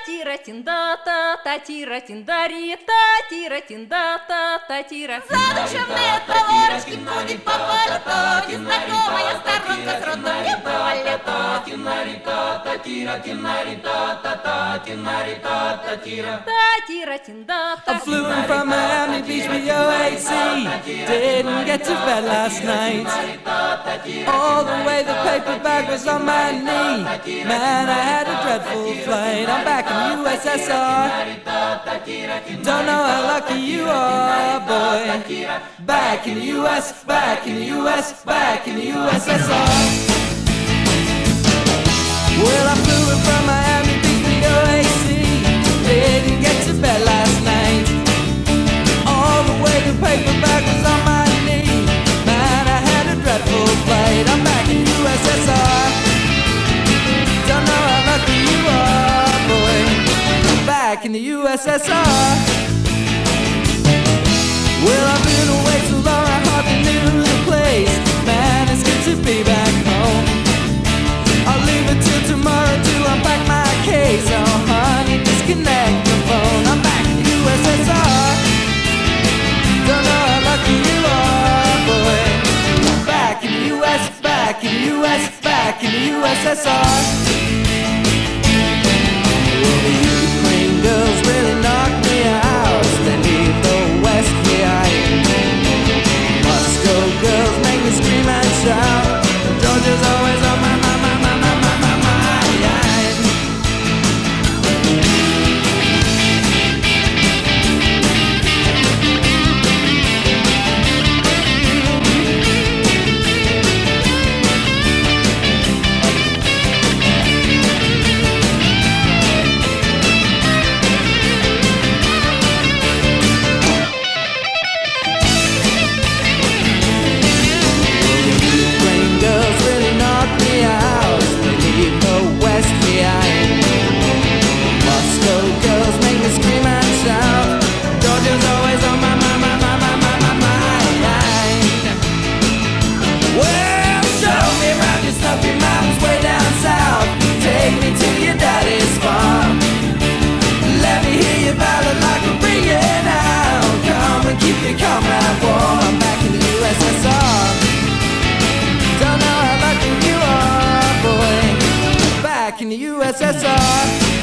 Тира-тинда-та, та-тира-тиндари, та-тира-тинда-та, та-тира. Задушевные товарищи ходят по пальто, незнакомая сторонка с родным не бывали. Та-тира-тинда-та. I flew in from Miami Beach with your AC. Didn't get to bed last night. All the way the paper bag was on my knee. Man, I had a dreadful flight. I'm back in the USSR. Don't know how lucky you are, boy. Back in the US, back in the US, back in the USSR. Well, I flew in from Miami Beach with your AC. Didn't get to bed last night. All the way the paper bag was on my knee. Man, I had a dreadful flight. I'm back in the USSR. Don't know how lucky you are, boy. Back in the USSR. Well, I've been away so long I hardly knew the place. Man, it's good to be back home. I'll leave it till tomorrow to unpack my case. Oh honey, disconnect the phone. I'm back in the USSR. Don't know how lucky you are, boy. Back in the US, back in the US, back in the USSR. Well, the Ukraine girls really knocked me out. They leave the West behind. Moscow girls make me scream and shout. Georgia's always on my mind. USSR.